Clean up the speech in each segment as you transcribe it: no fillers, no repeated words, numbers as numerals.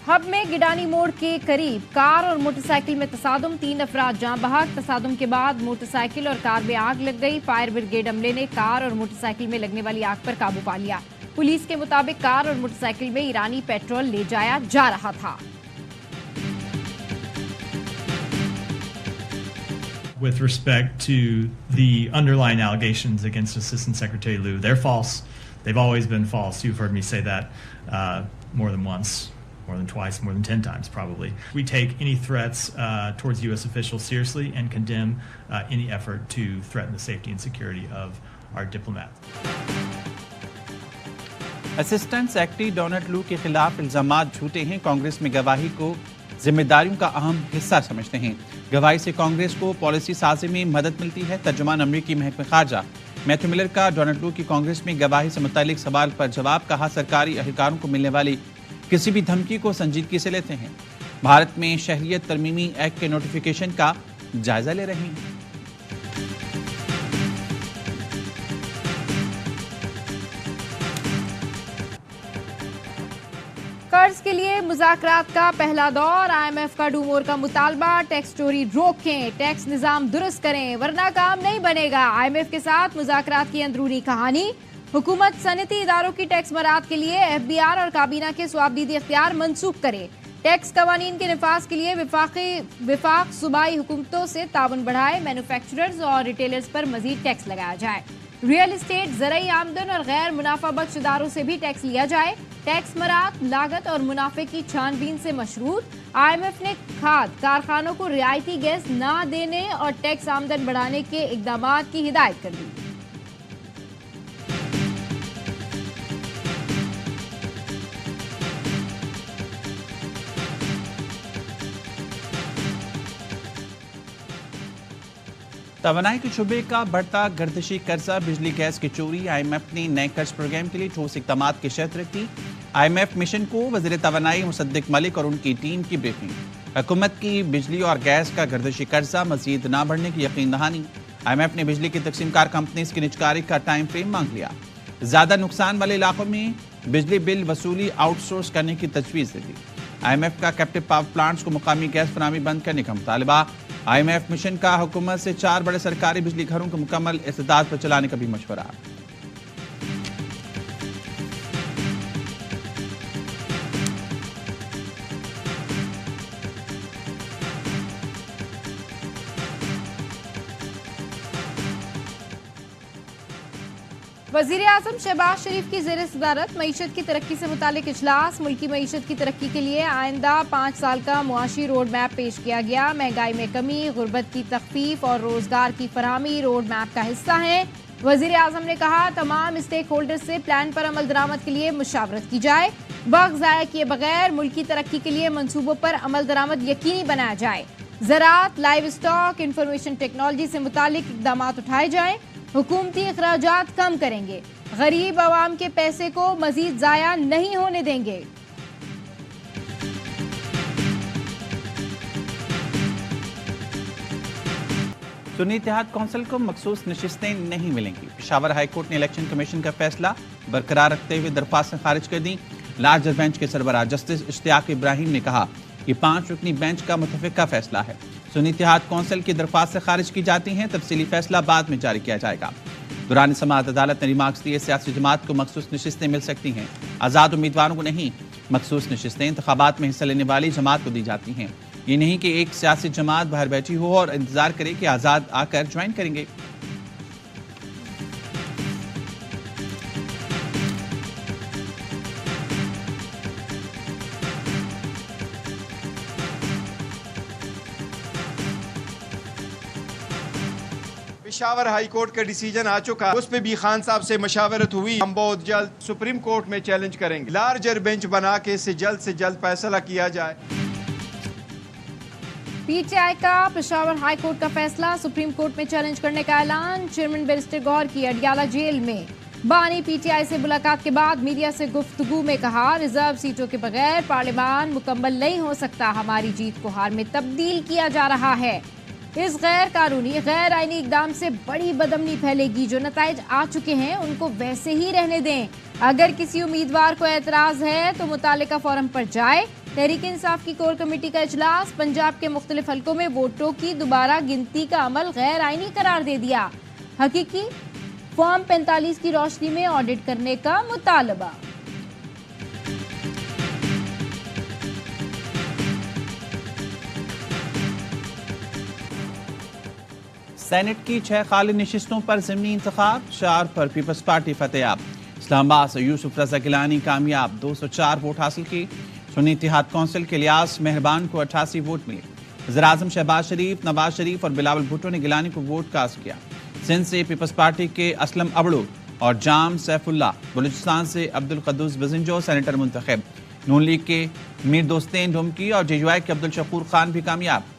Hub में गिडानी मोड़ के करीब कार और मोटरसाइकिल में तसादुम, 3 अफराद जाँ बहक। तसादुम के बाद मोटरसाइकिल और कार में आग लग गई। फायर ब्रिगेड अमले ने कार और मोटरसाइकिल में लगने वाली आग पर काबू पा लिया। पुलिस के मुताबिक कार और मोटरसाइकिल में ईरानी पेट्रोल ले जाया जा रहा था। With respect to the underlying allegations against Assistant Secretary Liu, they're false. They've always been false. You've heard me say that more than once, more than twice, more than 10 times probably. We take any threats towards U.S. officials seriously and condemn any effort to threaten the safety and security of our diplomats. Assistant secretary Donald लू के खिलाफ इल्जामात झूठे हैं। कांग्रेस में गवाही को जिम्मेदारियों का अहम हिस्सा समझते हैं। गवाही से कांग्रेस को पॉलिसी साजी में मदद मिलती है। तर्जुमान अमरीकी महकमे खारजा मैथ्यू मिलर का डोनाल्ड लू की कांग्रेस में गवाही से मुतालिक सवाल पर जवाब। कहा, सरकारी अधिकारों को मिलने वाली किसी भी धमकी को संजीदगी से लेते हैं। भारत में शहरियत तरमीमी एक्ट के नोटिफिकेशन का जायजा ले रहे हैं। कर्ज के लिए मुज़ाकरात का पहला दौर। IMF का डूमोर का मुतालबा, टैक्स चोरी रोकें, टैक्स निज़ाम दुरुस्त करें वरना काम नहीं बनेगा। IMF के साथ मुज़ाकरात की अंदरूनी कहानी। हुकूमत सनती इदारों की टैक्स मराद के लिए FBR और काबीना के स्वाबदीदी इख्तियार मनसूख करे। टैक्स कवानीन के निफाज के लिए विफाक सूबाई हुकूमतों से ताउन बढ़ाए। मैन्युफैक्चरर्स और रिटेलर्स पर मजीद टैक्स लगाया जाए। रियल इस्टेट, ज़राई आमदन और गैर मुनाफा बख्श इदारों से भी टैक्स लिया जाए। टैक्स मराद लागत और मुनाफे की छानबीन से मशरूत। IMF ने खाद कारखानों को रियायती गैस ना देने और टैक्स आमदन बढ़ाने के इकदामात की हिदायत कर दी। तवानाई के शुबे का बढ़ता गर्दिशी कर्जा, बिजली गैस की चोरी। IMF ने नए कर्ज प्रोग्राम के लिए ठोस इक़दाम की शर्त रख दी। IMF मिशन को वज़ीर तवानाई मुसद्दिक मलिक और उनकी टीम की ब्रीफिंग। हुकूमत की बिजली और गैस का गर्दिशी कर्जा मजीद ना बढ़ने की यकीन दहानी। IMF ने बिजली की तकसीमकार कंपनीज की निजकारी का टाइम फ्रेम मांग लिया। ज्यादा नुकसान वाले इलाकों में बिजली बिल वसूली आउटसोर्स करने की तजवीज़ दे दी। IMF का कैप्टिव पावर प्लांट्स को मुकामी गैस फराहमी बंद करने का मुतालबा। IMF मिशन का हुकूमत से 4 बड़े सरकारी बिजली घरों को मुकम्मल इस्तेदाद पर चलाने का भी मशवरा। वज़ीर आज़म शहबाज शरीफ की ज़ेर सदारत मईशत की तरक्की से मुतालिक इजलास। मुल्की मईशत की तरक्की के लिए आइंदा 5 साल का मुआशी रोड मैप पेश किया गया। महंगाई में कमी, गुर्बत की तख्फीफ और रोजगार की फराहमी रोड मैप का हिस्सा है। वज़ीर आज़म ने कहा, तमाम स्टेक होल्डर से प्लान पर अमल दरामद के लिए मुशावरत की जाए। वक्त ज़ाया किए बगैर मुल्की तरक्की के लिए मनसूबों पर अमल दरामद यकीनी बनाया जाए। ज़राअत, लाइव स्टॉक, इंफॉर्मेशन टेक्नोलॉजी से मुतालिक इक़दाम उठाए जाएं। हुकूमती अखराजात कम करेंगे। गरीब आवाम के पैसे को मजीद जाया नहीं होने देंगे। सुन्नी इत्तेहाद कौंसिल को मखसूस नशिस्तें नहीं मिलेंगी। पेशावर हाई कोर्ट ने इलेक्शन कमीशन का फैसला बरकरार रखते हुए दरख्वास्तें खारिज कर दी। लार्जर बेंच के सरबराह जस्टिस इश्तियाक इब्राहिम ने कहा कि 5 रुकनी बेंच का मुतफ़िका फैसला है। सुन्नी इत्तेहाद कौंसिल की दरख्वास्त से खारिज की जाती हैं। तफसीली फैसला बाद में जारी किया जाएगा। दौरान समाअत अदालत ने रिमार्क्स दिए, सियासी जमात को मखसूस नशिस्तें मिल सकती हैं, आज़ाद उम्मीदवारों को नहीं। मखसूस नशिस्तें इंतखाबात में हिस्सा लेने वाली जमात को दी जाती हैं। ये नहीं कि एक सियासी जमात बाहर बैठी हो और इंतजार करे कि आज़ाद आकर ज्वाइन करेंगे। पेशावर हाई कोर्ट का डिसीजन आ चुका, उस पे भी खान साहब से मशावरत हुई। हम बहुत जल्द सुप्रीम कोर्ट में चैलेंज करेंगे। लार्जर बेंच बना के इसे जल्द से जल्द फैसला किया जाए। PTI का पेशावर हाई कोर्ट का फैसला सुप्रीम कोर्ट में चैलेंज करने का ऐलान। चेयरमैन बैरिस्टर गौहर की अडियाला जेल में। बानी PTI से मुलाकात के बाद मीडिया से गुफ्तगू में कहा, रिजर्व सीटों के बगैर पार्लियामान मुकम्मल नहीं हो सकता। हमारी जीत को हार में तब्दील किया जा रहा है। इस गैर कानूनी गैर आईनी इकदाम से बड़ी बदमनी फैलेगी। जो नताइज आ चुके हैं उनको वैसे ही रहने दें। अगर किसी उम्मीदवार को एतराज है तो मुतालिका फोरम पर जाए। तहरीक इंसाफ की कोर कमेटी का इजलास, पंजाब के मुख्तलिफ हलकों में वोटों की दोबारा गिनती का अमल गैर आईनी करार दे दिया। हकीकी फॉर्म 45 की रोशनी में ऑडिट करने का मुतालबा। सेनेट की 6 खाली नशिस्तों पर ज़मीनी इंतखाब, 4 पर पीपल्स पार्टी फतेहाब। इस्लामाबाद से यूसुफ रजा गिलानी कामयाब, 204 वोट हासिल की। सुन्नी इत्तेहाद कौंसिल के लियास मेहरबान को 88 वोट मिले। वज़ीर-ए-आज़म शहबाज शरीफ, नवाज शरीफ और बिलावल भुट्टो ने गिलानी को वोट कास्ट किया। सिंध से पीपल्स पार्टी के असलम अबड़ू और जाम सैफुल्ला, बलूचिस्तान से अब्दुल कद्दूस बजिंजो सेनेटर मुंतखब। नून लीग के मीर दोस्तेन ढुमकी और जेजुआई के अब्दुल शकूर खान भी कामयाब।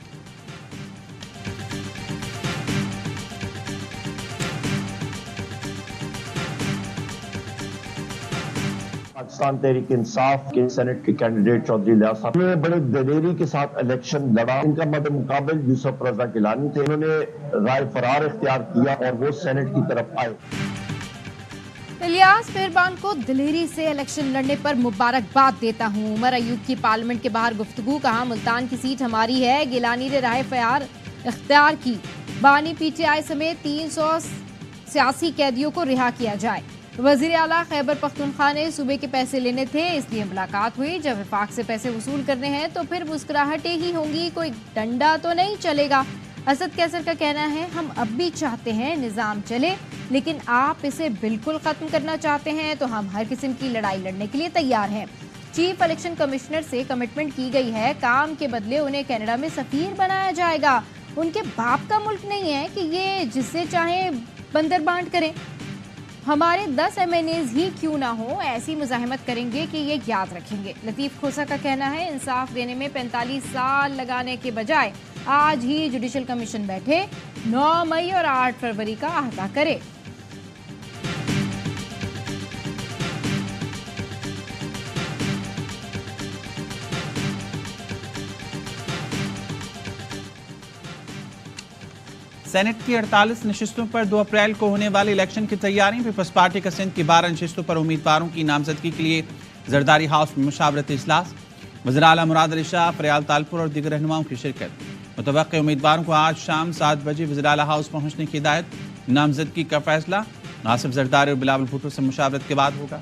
पाकिस्तान तहरीक इंसाफ के सेनेट के कैंडिडेट चौधरी लियास साहब ने बड़े दलेरी के साथ इलेक्शन लड़ा। इनका मद्देमुकाबिल यूसुफ रजा गिलानी थे। उन्होंने राय फरार इख्तियार किया और वो सेनेट की तरफ आए। इलियास मेहरबान को दिलेरी से इलेक्शन लड़ने पर मुबारकबाद देता हूँ। उमर अयूब की पार्लियामेंट के बाहर गुफ्तगू, कहा मुल्तान की सीट हमारी है। गिलानी ने राय फरार इख्तियार की। बानी पीटीआई समेत 300 सियासी कैदियों को रिहा किया जाए। वजीर आला खैबर पख्तूनख्वा ने सूबे के पैसे लेने थे, इसलिए मुलाकात हुई। जब वफाक से पैसे वसूल करने हैं तो फिर मुस्कुराहटें ही होंगी, कोई डंडा तो नहीं चलेगा। असद कैसर का कहना है, हम अब भी चाहते हैं निज़ाम चले, लेकिन आप इसे बिल्कुल ख़त्म करना चाहते हैं तो हम हर किस्म की लड़ाई लड़ने के लिए तैयार हैं। चीफ इलेक्शन कमिश्नर से कमिटमेंट की गई है, काम के बदले उन्हें कनाडा में सफीर बनाया जाएगा। उनके बाप का मुल्क नहीं है कि ये जिससे चाहे बंदर बांट करें। हमारे 10 MNAs ही क्यों ना हो, ऐसी मुजाहिमत करेंगे कि ये याद रखेंगे। लतीफ खोसा का कहना है, इंसाफ देने में 45 साल लगाने के बजाय आज ही जुडिशल कमीशन बैठे, 9 मई और 8 फरवरी का अहदा करे। सेनेट की 48 नशिस्तों पर 2 अप्रैल को होने वाले इलेक्शन की तैयारी। पीपल्स पार्टी का सिंध की 12 नशिस्तों पर उम्मीदवारों की नामजदगी के लिए जरदारी हाउस में मुशावरती इजलास। वज़ीर आला मुराद अली शाह, फरियाल तालपुर और दीगर रहनुमाओं की शिरकत। मुतवक्के उम्मीदवारों को आज शाम 7 बजे वज़ीर आला हाउस पहुंचने की हिदायत। नामजदगी का फैसला नासिफ जरदारी और बिलावल भुट्टो से मुशावरत के बाद होगा।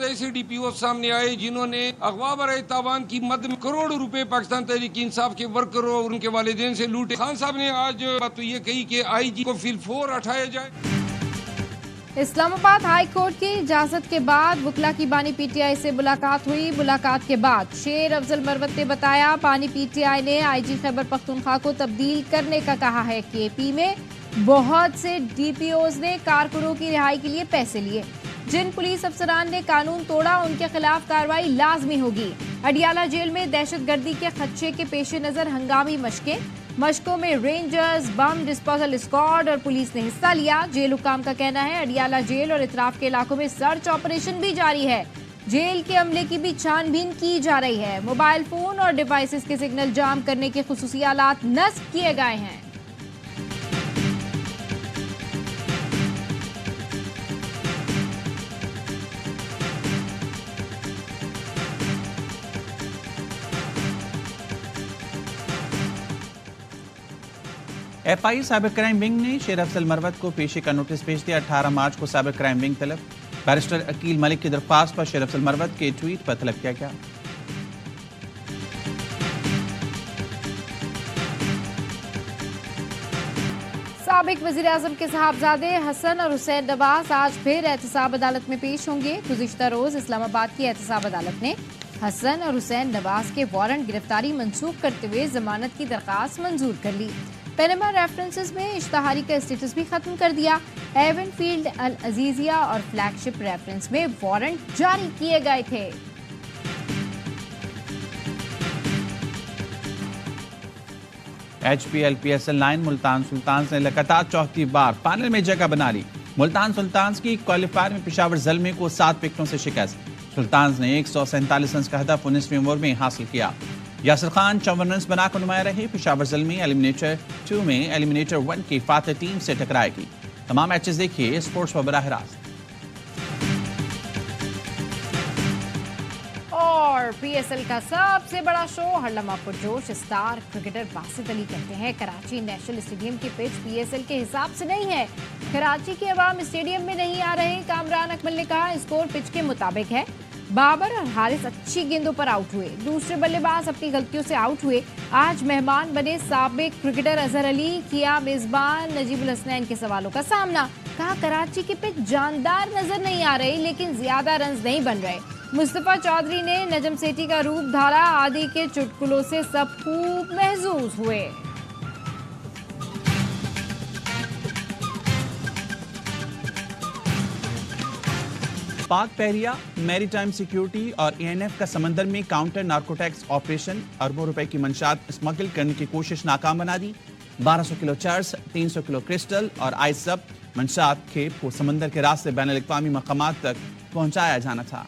ऐसे DPO सामने आए जिन्होंने अगवा बराए तावान की मद में करोड़ों रुपए पाकिस्तान तहरीक इंसाफ के वर्करों और उनके वालिदैन से लूटे। खान साहब ने आज बात तो ये कही कि IG को फिल-4 हटाया जाए। इस्लामाबाद हाई कोर्ट की इजाजत के बाद वकला की बानी PTI से मुलाकात हुई। मुलाकात के बाद शेर अफजल मरवत ने बताया, बानी PTI ने IG खैबर पख्तूनख्वा को तब्दील करने का कहा है। KP में बहुत से DPOs ने कारकुनों की रिहाई के लिए पैसे लिए। जिन पुलिस अफसरान ने कानून तोड़ा उनके खिलाफ कार्रवाई लाजमी होगी। अडियाला जेल में दहशतगर्दी के खदशे के पेश नजर हंगामी मशकों में रेंजर्स, बम डिस्पोजल स्क्वाड और पुलिस ने हिस्सा लिया। जेल हुकाम का कहना है, अडियाला जेल और इतराफ के इलाकों में सर्च ऑपरेशन भी जारी है। जेल के अमले की भी छानबीन की जा रही है। मोबाइल फोन और डिवाइसेस के सिग्नल जाम करने के खुसूसी आलात नस्ब किए गए हैं। FI साइबर क्राइम विंग ने शेर अफजल मरवत को पेशी का नोटिस भेज दिया। 18 मार्च को साइबर क्राइम विंग तलब। बैरिस्टर अकील मलिक की दरख्वास्त पर शेर अफजल मरवत के ट्वीट पर तलब किया गया। साबिक वजीर आजम के साहबजादे हसन और हुसैन नवाज आज फिर एहतसाब अदालत में पेश होंगे। गुज़िश्ता रोज इस्लामाबाद की एहतसाब अदालत ने हसन और हुसैन नवाज के वारंट गिरफ्तारी मंसूख करते हुए जमानत की दरखास्त मंजूर कर ली। पैनामा रेफरेंसेस में इश्तहारी का स्टेटस भी खत्म कर दिया। एवनफील्ड, अल अजीजिया और फ्लैगशिप रेफरेंस में वारंट जारी किए गए थे। HPL PSL 9 मुल्तान सुल्तान्स ने लगातार चौथी बार फाइनल में जगह बना ली। मुल्तान सुल्तान्स की क्वालिफायर में पेशावर ज़ल्मी को 7 विकेटों से शिकस्त। सुल्तान्स ने 147 रन का हदफ 19वें ओवर में हासिल किया। यासिर खान 54 रन बनाकर नुमाया रहे। पेशावर ज़ल्मी एलिमिनेटर 2 में एलिमिनेटर 1 की फातह टीम से टकराएगी। तमाम मैचेस देखिए स्पोर्ट्स पर बराह रास्त। और पीएसएल का सबसे बड़ा शो हरलमा पुरजोश स्टार क्रिकेटर बासित अली कहते हैं कराची नेशनल स्टेडियम की पिच पीएसएल के हिसाब से नहीं है। कराची के अवाम स्टेडियम में नहीं आ रहे। कामरान अकमल ने कहा स्कोर पिच के मुताबिक है। बाबर और हारिस अच्छी गेंदों पर आउट हुए। दूसरे बल्लेबाज अपनी गलतियों से आउट हुए। आज मेहमान बने साबिक क्रिकेटर अजहर अली, किया मेजबान नजीबुल हसनैन के सवालों का सामना। कहा कराची की पिच जानदार नजर नहीं आ रही लेकिन ज्यादा रन नहीं बन रहे। मुस्तफा चौधरी ने नजम सेठी का रूप धारा। आदि के चुटकुलों से सब खूब महसूस हुए। पाक पहरिया, मैरीटाइम सिक्योरिटी और एएनएफ का समंदर में काउंटर नार्कोटिक्स ऑपरेशन। अरबों रुपए की मंशात स्मगल करने की कोशिश नाकाम बना दी। 1200 किलो चर्स, 300 किलो क्रिस्टल और आइस सब मंशात खेप को समंदर के रास्ते बैनुल अक़वामी मकामात तक पहुंचाया जाना था।